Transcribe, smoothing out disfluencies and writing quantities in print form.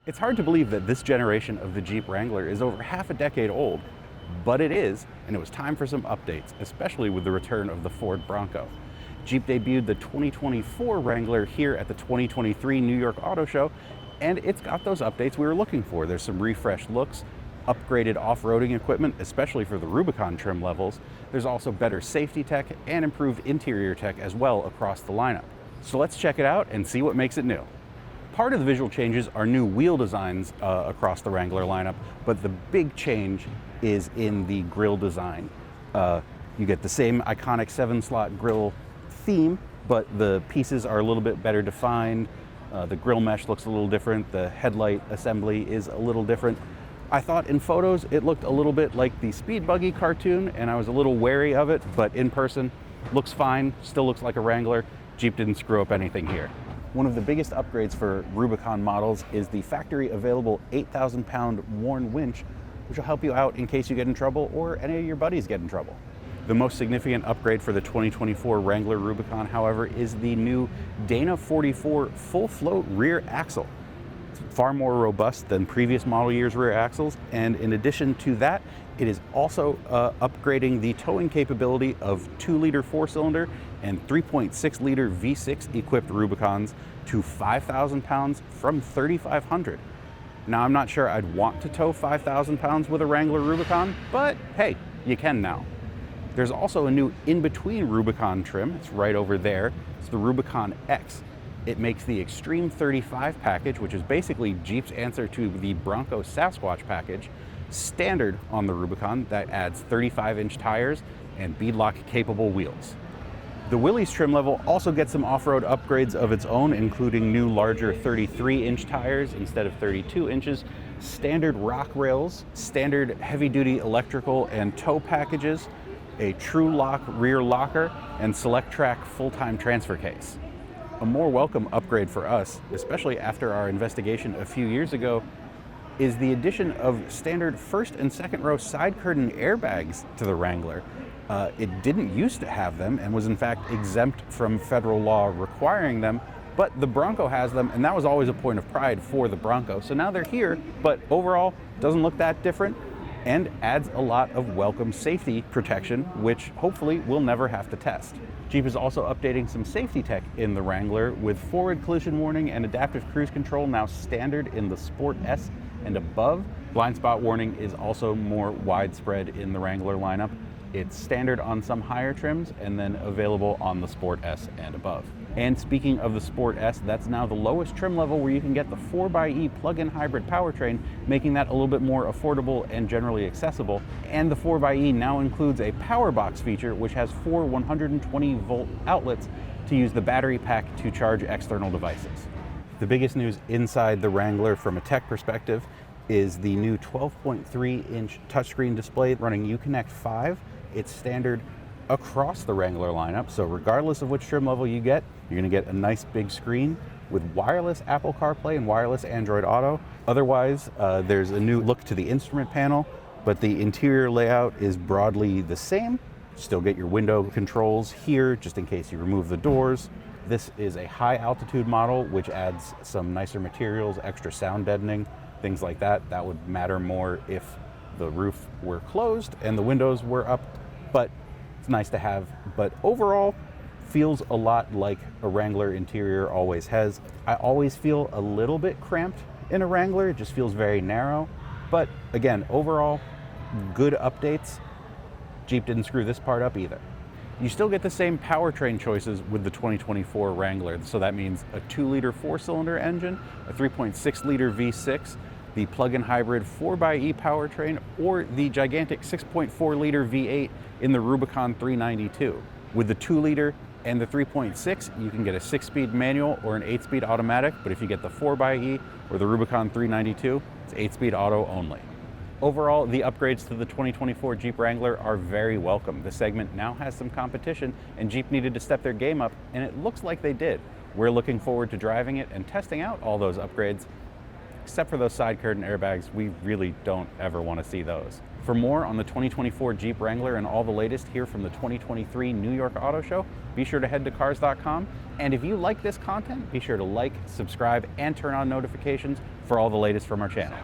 It's hard to believe that this generation of the Jeep Wrangler is over half a decade old, but it is, and it was time for some updates, especially with the return of the Ford Bronco. Jeep debuted the 2024 Wrangler here at the 2023 New York Auto Show, and it's got those updates we were looking for. There's some refreshed looks, upgraded off-roading equipment, especially for the Rubicon trim levels. There's also better safety tech and improved interior tech as well across the lineup. So let's check it out and see what makes it new. Part of the visual changes are new wheel designs across the Wrangler lineup, but the big change is in the grille design. You get the same iconic 7-slot grille theme, but the pieces are a little bit better defined. The grille mesh looks a little different. The headlight assembly is a little different. I thought in photos it looked a little bit like the Speed Buggy cartoon, and I was a little wary of it, but in person, looks fine, still looks like a Wrangler. Jeep didn't screw up anything here. One of the biggest upgrades for Rubicon models is the factory available 8,000-pound Warn winch, which will help you out in case you get in trouble or any of your buddies get in trouble. The most significant upgrade for the 2024 Wrangler Rubicon, however, is the new Dana 44 full float rear axle. It's far more robust than previous model years' rear axles, and in addition to that, it is also upgrading the towing capability of 2-liter 4-cylinder and 3.6-liter V6 equipped Rubicons to 5,000 pounds from 3,500. Now, I'm not sure I'd want to tow 5,000 pounds with a Wrangler Rubicon, but hey, you can now. There's also a new in-between Rubicon trim. It's right over there. It's the Rubicon X. It makes the Extreme 35 package, which is basically Jeep's answer to the Bronco Sasquatch package, standard on the Rubicon. That adds 35-inch tires and beadlock-capable wheels. The Willys trim level also gets some off-road upgrades of its own, including new larger 33-inch tires instead of 32 inches, standard rock rails, standard heavy-duty electrical and tow packages, a True-Lock rear locker, and Selec-Track full-time transfer case. A more welcome upgrade for us, especially after our investigation a few years ago, is the addition of standard first and second row side curtain airbags to the Wrangler. It didn't used to have them and was in fact exempt from federal law requiring them, but the Bronco has them, and that was always a point of pride for the Bronco. So now they're here, but overall doesn't look that different and adds a lot of welcome safety protection, which hopefully we'll never have to test. Jeep is also updating some safety tech in the Wrangler, with forward collision warning and adaptive cruise control now standard in the Sport S and above. Blind spot warning is also more widespread in the Wrangler lineup. It's standard on some higher trims and then available on the Sport S and above. And speaking of the Sport S, that's now the lowest trim level where you can get the 4xe plug-in hybrid powertrain, making that a little bit more affordable and generally accessible. And the 4xe now includes a power box feature, which has 4 120-volt outlets to use the battery pack to charge external devices. The biggest news inside the Wrangler from a tech perspective is the new 12.3-inch touchscreen display running Uconnect 5. It's standard across the Wrangler lineup, so regardless of which trim level you get, you're going to get a nice big screen with wireless Apple CarPlay and wireless Android Auto. Otherwise, there's a new look to the instrument panel, but the interior layout is broadly the same. Still get your window controls here, just in case you remove the doors. This is a high altitude model, which adds some nicer materials, extra sound deadening, things like that. That would matter more if the roof were closed and the windows were up, but it's nice to have. But overall, feels a lot like a Wrangler interior always has. I always feel a little bit cramped in a Wrangler. It just feels very narrow. But again, overall, good updates. Jeep didn't screw this part up either. You still get the same powertrain choices with the 2024 Wrangler. So that means a 2-liter 4-cylinder engine, a 3.6-liter V6, the plug-in hybrid 4xe powertrain, or the gigantic 6.4-liter V8 in the Rubicon 392. With the 2-liter and the 3.6, you can get a 6-speed manual or an 8-speed automatic, but if you get the 4xe or the Rubicon 392, it's 8-speed auto only. Overall, the upgrades to the 2024 Jeep Wrangler are very welcome. The segment now has some competition, and Jeep needed to step their game up, and it looks like they did. We're looking forward to driving it and testing out all those upgrades. Except for those side curtain airbags, we really don't ever want to see those. For more on the 2024 Jeep Wrangler and all the latest here from the 2023 New York Auto Show, be sure to head to cars.com. And if you like this content, be sure to like, subscribe, and turn on notifications for all the latest from our channel.